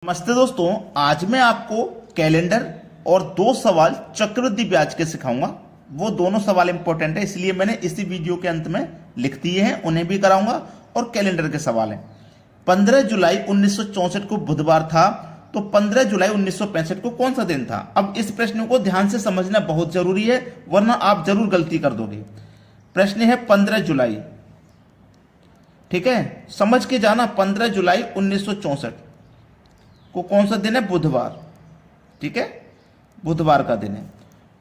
नमस्ते दोस्तों, आज मैं आपको कैलेंडर और दो सवाल चक्रवृद्धि ब्याज के सिखाऊंगा। वो दोनों सवाल इंपॉर्टेंट है, इसलिए मैंने इसी वीडियो के अंत में लिख दिए हैं, उन्हें भी कराऊंगा। और कैलेंडर के सवाल हैं। 15 जुलाई 1964 को बुधवार था, तो 15 जुलाई 1965 को कौन सा दिन था? अब इस प्रश्न को ध्यान से समझना बहुत जरूरी है, वरना आप जरूर गलती कर दोगे। प्रश्न है 15 जुलाई, ठीक है, समझ के जाना। 15 जुलाई 1964 को कौन सा दिन है? बुधवार, ठीक है, बुधवार का दिन है।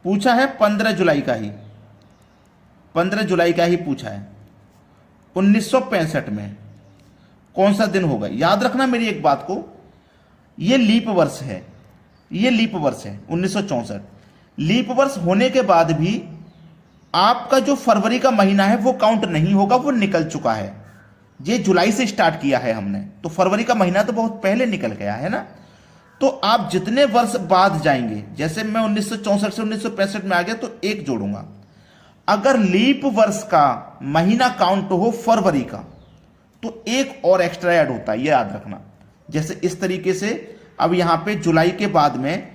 पूछा है 15 जुलाई का ही, 15 जुलाई का ही पूछा है। 1965 में कौन सा दिन होगा? याद रखना मेरी एक बात को, ये लीप वर्ष है, ये लीप वर्ष है 1964। लीप वर्ष होने के बाद भी आपका जो फरवरी का महीना है वो काउंट नहीं होगा, वो निकल चुका है। ये जुलाई से स्टार्ट किया है हमने, तो फरवरी का महीना तो बहुत पहले निकल गया है ना। तो आप जितने वर्ष बाद जाएंगे, जैसे मैं 1964 से 1965 में आ गया तो एक जोड़ूंगा। अगर लीप वर्ष का महीना काउंट हो फरवरी का, तो एक और एक्स्ट्रा ऐड होता है, ये याद रखना। जैसे इस तरीके से अब यहां पे जुलाई के बाद में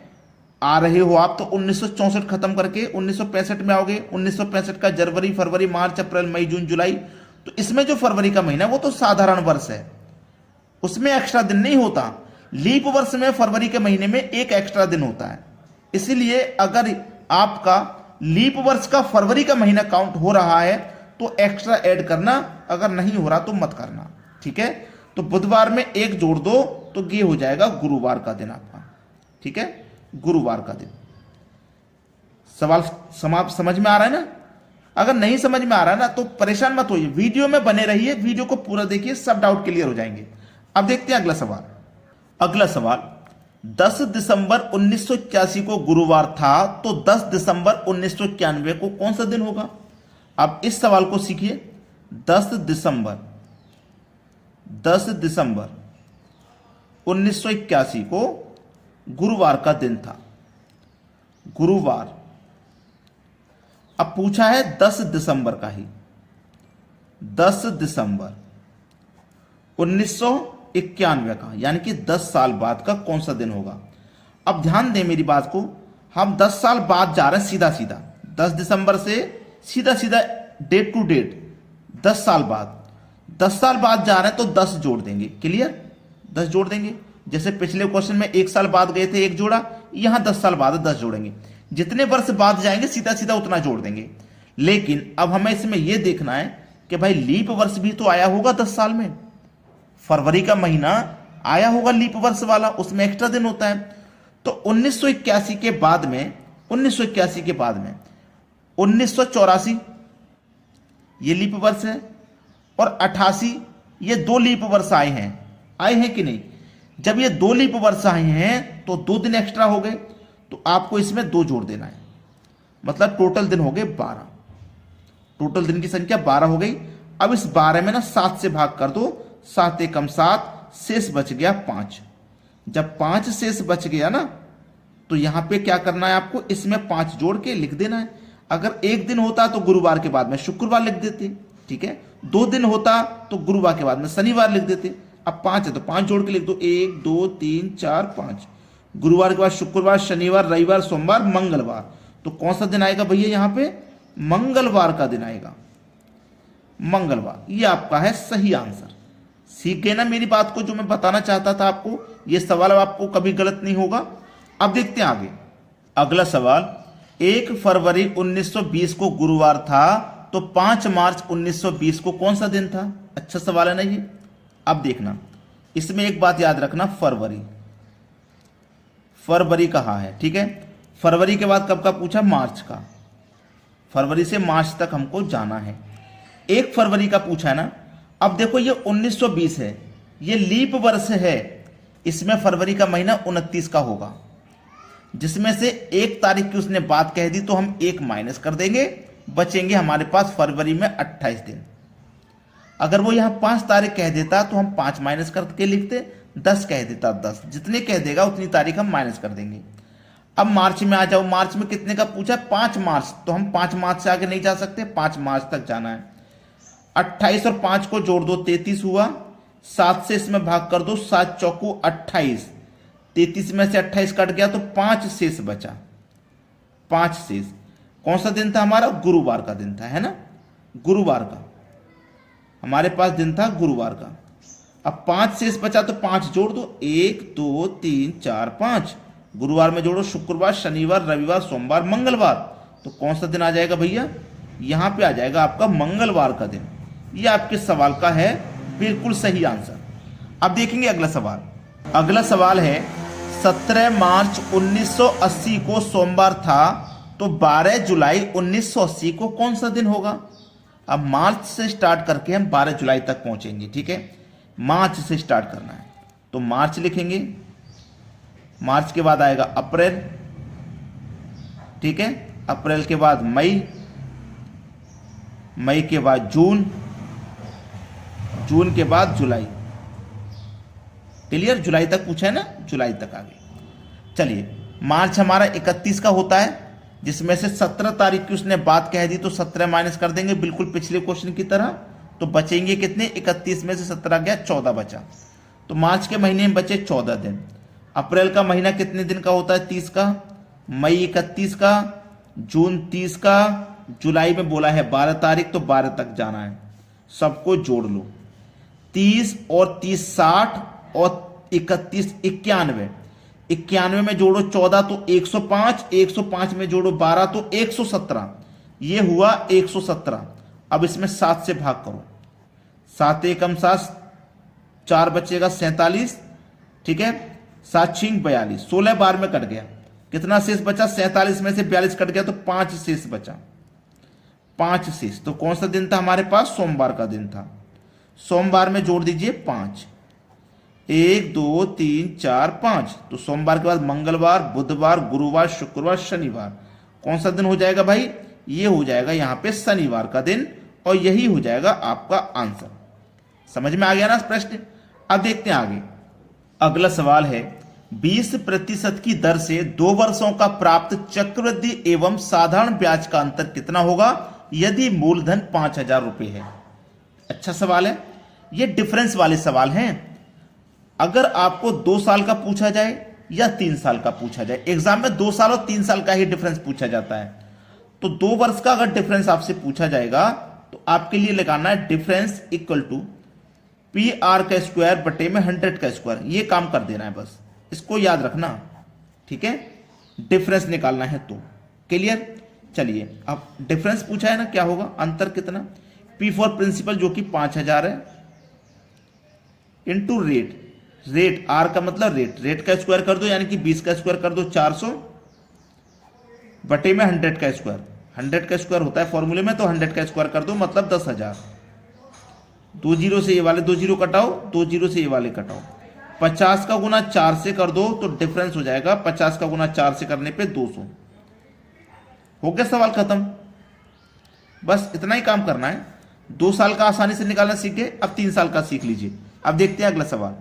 आ रहे हो आप, तो 1964 खत्म करके 1965 में आओगे। 1965 का जनवरी, फरवरी, मार्च, अप्रैल, मई, जून, जुलाई, तो इसमें जो फरवरी का महीना वो तो साधारण वर्ष है, उसमें एक्स्ट्रा दिन नहीं होता। लीप वर्ष में फरवरी के महीने में एक एक्स्ट्रा दिन होता है। इसीलिए अगर आपका लीप वर्ष का फरवरी का महीना काउंट हो रहा है तो एक्स्ट्रा ऐड करना, अगर नहीं हो रहा तो मत करना, ठीक है। तो बुधवार में एक जोड़ दो तो ये हो जाएगा गुरुवार का दिन आपका, ठीक है, गुरुवार का दिन। सवाल समाप्त, समझ में आ रहा है ना? अगर नहीं समझ में आ रहा है ना तो परेशान मत होइए, वीडियो में बने रहिए, वीडियो को पूरा देखिए, सब डाउट क्लियर हो जाएंगे। अब देखते हैं अगला सवाल। अगला सवाल, 10 दिसंबर 1981 को गुरुवार था, तो 10 दिसंबर 1991 को कौन सा दिन होगा? अब इस सवाल को सीखिए। 10 दिसंबर 1981 को गुरुवार का दिन था, गुरुवार। अब पूछा है 10 दिसंबर का ही, 10 दिसंबर 1991 का, यानी कि 10 साल बाद का कौन सा दिन होगा? अब ध्यान दें मेरी बात को, हम 10 साल बाद जा रहे हैं, सीधा सीधा 10 दिसंबर से सीधा सीधा डेट टू डेट 10 साल बाद, 10 साल बाद जा रहे हैं तो 10 जोड़ देंगे, क्लियर, 10 जोड़ देंगे। जैसे पिछले क्वेश्चन में 1 साल बाद गए थे, 1 जोड़ा, यहां 10 साल बाद 10 जोड़ेंगे। जितने वर्ष बाद जाएंगे सीधा सीधा उतना जोड़ देंगे। लेकिन अब हमें इसमें यह देखना है कि भाई लीप वर्ष भी तो आया होगा 10 साल में, फरवरी का महीना आया होगा लीप वर्ष वाला, उसमें एक्स्ट्रा दिन होता है। तो 1981 के बाद में, 1981 के बाद में 1984 ये लीप वर्ष है, और 88 ये 2 लीप वर्ष आए हैं कि नहीं? जब ये 2 लीप वर्ष आए हैं तो 2 दिन एक्स्ट्रा हो गए, तो आपको इसमें 2 जोड़ देना है, मतलब टोटल दिन हो गए 12, टोटल दिन की संख्या 12 हो गई। अब इस 12 में ना 7 से भाग कर दो, 7 एकम 7, शेष बच गया 5। जब 5 शेष बच गया ना, तो यहां पे क्या करना है आपको, इसमें 5 जोड़ के लिख देना है। अगर एक दिन होता तो गुरुवार के बाद में शुक्रवार लिख देते, ठीक है। 2 दिन होता तो गुरुवार के बाद में शनिवार लिख देते। अब 5 है तो 5 जोड़ के लिख दो, 1 2 3 4 5। गुरुवार के बाद शुक्रवार, शनिवार, रविवार, सोमवार, मंगलवार, तो कौन सा दिन आएगा भैया? यहां पे मंगलवार का दिन आएगा, मंगलवार। ये आपका है सही आंसर। सीख गए ना मेरी बात को, जो मैं बताना चाहता था आपको? ये सवाल आपको कभी गलत नहीं होगा। अब देखते हैं आगे। अगला सवाल, 1 फरवरी 1920 को गुरुवार था, तो 5 मार्च 1920 को कौन सा दिन था? अच्छा सवाल है ना ये। अब देखना, इसमें एक बात याद रखना, फरवरी, फरवरी कहाँ है, ठीक है। फरवरी के बाद कब का पूछा? मार्च का। फरवरी से मार्च तक हमको जाना है। 1 फरवरी का पूछा है ना। अब देखो ये 1920 है, ये लीप वर्ष है, इसमें फरवरी का महीना 29 का होगा, जिसमें से 1 तारीख की उसने बात कह दी तो हम 1 माइनस कर देंगे, बचेंगे हमारे पास फरवरी में 28 दिन। अगर वो यहां 5 तारीख कह देता तो हम 5 माइनस करके लिखते, 10 कह देता 10, जितने कह देगा उतनी तारीख हम माइनस कर देंगे। अब मार्च में आ जाओ, मार्च में कितने का पूछा? 5 मार्च, तो हम 5 मार्च से आगे नहीं जा सकते, 5 मार्च तक जाना है। 28 और 5 को जोड़ दो, 33 हुआ। 7 से इसमें भाग कर दो, 7 चौको 28, 33 में से 28 कट गया तो 5 शेष बचा, 5 शेष। कौन सा दिन था हमारा? गुरुवार का दिन था, है ना, गुरुवार का हमारे पास दिन था, गुरुवार का। अब 5 शेष बचा तो 5 जोड़ दो, 1 2 3 4 5। गुरुवार में जोड़ो शुक्रवार, शनिवार, रविवार, सोमवार, मंगलवार। तो कौन सा दिन आ जाएगा भैया? यहां पे आ जाएगा आपका मंगलवार का दिन। ये आपके सवाल का है बिल्कुल सही आंसर। अब देखेंगे अगला सवाल। अगला सवाल है 17 मार्च 1980 को सोमवार था, तो 12 जुलाई 1980 को कौन सा दिन होगा? अब मार्च से स्टार्ट करके हम 12 जुलाई तक पहुंचेंगे, ठीक है, मार्च से स्टार्ट करना है। तो मार्च लिखेंगे, मार्च के बाद आएगा अप्रैल, ठीक है, अप्रैल के बाद मई, मई के बाद जून, जून के बाद जुलाई। क्लियर? जुलाई तक पूछा है ना, जुलाई तक आगे। चलिए, मार्च हमारा 31 का होता है, जिसमें से 17 तारीख की उसने बात कह दी, तो 17 माइनस कर देंगे बिल्कुल पिछले क्वेश्चन की तरह। तो बचेंगे कितने? 31 में से 17 गया, 14 बचा। तो मार्च के महीने में बचे 14 दिन। अप्रैल का महीना कितने दिन का होता है? 30 का। मई 31 का, जून 30 का, जुलाई में बोला है 12 तारीख, तो 12 तक जाना है। सबको जोड़ लो, 30 और 30 60 और 31 91। 91 में जोड़ो 14 तो 105, 105 में जोड़ो 12 तो 117। ये हुआ 117। अब इसमें 7 से भाग करो, 7 एकम 7, 4 बचेगा 47, ठीक है, 7 छिंग 42, 16 बार में कट गया। कितना शेष बचा? 47 में से 42 कट गया तो 5 शेष बचा, 5 शेष। तो कौन सा दिन था हमारे पास? सोमवार का दिन था। सोमवार में जोड़ दीजिए 5, 1 2 3 4 5। तो सोमवार के बाद मंगलवार, बुधवार, गुरुवार, शुक्रवार, शनिवार। कौन सा दिन हो जाएगा भाई? ये हो जाएगा यहाँ पे शनिवार का दिन, और यही हो जाएगा आपका आंसर। समझ में आ गया ना प्रश्न? अब देखते हैं आगे। अगला सवाल है 20% की दर से 2 वर्षों का प्राप्त चक्रवृद्धि एवं साधारण ब्याज का अंतर कितना होगा यदि मूलधन 5,000 रुपए है? अच्छा सवाल है, ये डिफरेंस वाले सवाल हैं। अगर आपको 2 साल का पूछा जाए या 3 साल का पूछा जाए, एग्जाम में 2 साल और 3 साल का ही डिफरेंस पूछा जाता है, तो 2 वर्ष का अगर डिफरेंस आपसे पूछा जाएगा तो आपके लिए लगाना है डिफरेंस इक्वल टू PR का स्क्वायर बटे में 100 का स्क्वायर। ये काम कर देना है, बस इसको याद रखना, ठीक है, डिफरेंस निकालना है तो। क्लियर? चलिए, अब डिफरेंस पूछा है ना, क्या होगा? अंतर कितना? P फॉर प्रिंसिपल जो कि 5,000 है, इंटू रेट, रेट R का मतलब रेट, रेट का स्क्वायर कर दो यानी कि 20 का स्क्वायर कर दो 400 बटे में 100 का स्क्वायर। 100 का स्क्वायर होता है फॉर्मूले में, तो 100 का स्क्वायर कर दो मतलब 10,000। 2 जीरो से ये वाले 2 जीरो कटाओ, 2 जीरो से ये वाले कटाओ। 50 का गुना 4 से कर दो तो डिफरेंस हो जाएगा 50 का गुना 4 से करने पे 200। हो गया सवाल खत्म। बस इतना ही काम करना है। 2 साल का आसानी से निकालना सीख गए, अब 3 साल का सीख लीजिए। अब देखते हैं अगला सवाल।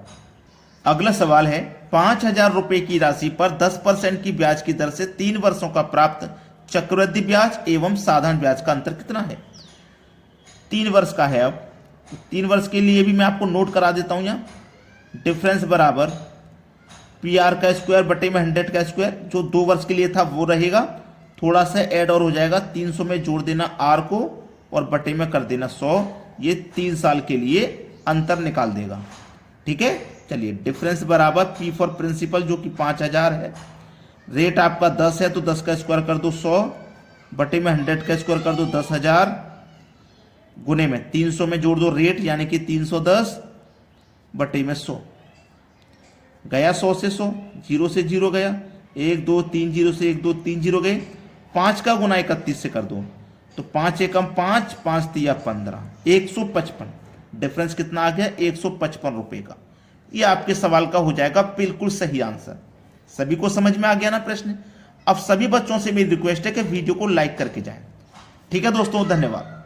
अगला सवाल है 5,000 रुपए की राशि पर 10% की ब्याज की दर से 3 वर्षों का प्राप्त चक्रवृद्धि ब्याज एवं साधारण ब्याज का अंतर कितना है? 3 वर्ष का है। अब 3 वर्ष के लिए भी मैं आपको नोट करा देता हूं यहाँ। डिफरेंस बराबर PR का स्क्वायर बटे में 100 का स्क्वायर, जो 2 वर्ष के लिए था वो रहेगा, थोड़ा सा ऐड और हो जाएगा, 300 में जोड़ देना R को और बटे में कर देना 100। ये 3 साल के लिए अंतर निकाल देगा, ठीक है। चलिए, डिफरेंस बराबर P फॉर प्रिंसिपल जो कि 5,000 है, रेट आपका 10 है तो 10 का स्क्वायर कर दो 100 बटे में 100 का स्क्वायर कर दो 10,000 गुने में 300 में जोड़ दो रेट यानी कि 310 बटे में 100। गया 100 से 100, 0 से 0 गया, 1 2 3 0 से 1 2 3 0 गए। 5 का गुना 31 से कर दो तो 5 एकम 5, 5 तिया 15, 155। डिफरेंस कितना आ गया? 155 रुपए का। ये आपके सवाल का हो जाएगा बिल्कुल सही आंसर। सभी को समझ में आ गया ना प्रश्न? अब सभी बच्चों से मेरी रिक्वेस्ट है कि वीडियो को लाइक करके जाएं। ठीक है दोस्तों, धन्यवाद।